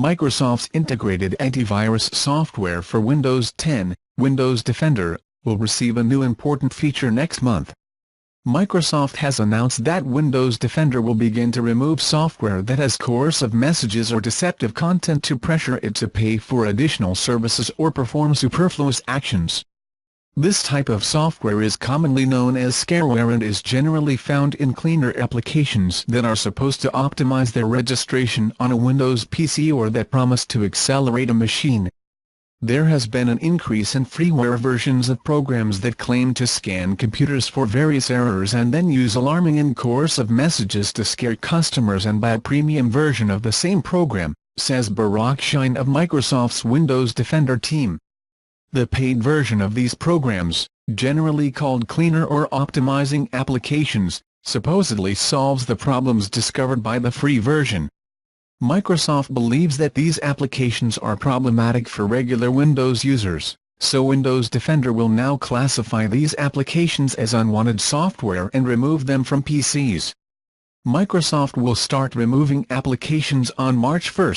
Microsoft's integrated antivirus software for Windows 10, Windows Defender, will receive a new important feature next month. Microsoft has announced that Windows Defender will begin to remove software that has coercive messages or deceptive content to pressure it to pay for additional services or perform superfluous actions. This type of software is commonly known as scareware and is generally found in cleaner applications that are supposed to optimize their registration on a Windows PC or that promise to accelerate a machine. There has been an increase in freeware versions of programs that claim to scan computers for various errors and then use alarming and coercive messages to scare customers and buy a premium version of the same program, says Barak Shein of Microsoft's Windows Defender team. The paid version of these programs, generally called cleaner or optimizing applications, supposedly solves the problems discovered by the free version. Microsoft believes that these applications are problematic for regular Windows users, so Windows Defender will now classify these applications as unwanted software and remove them from PCs. Microsoft will start removing applications on March 1.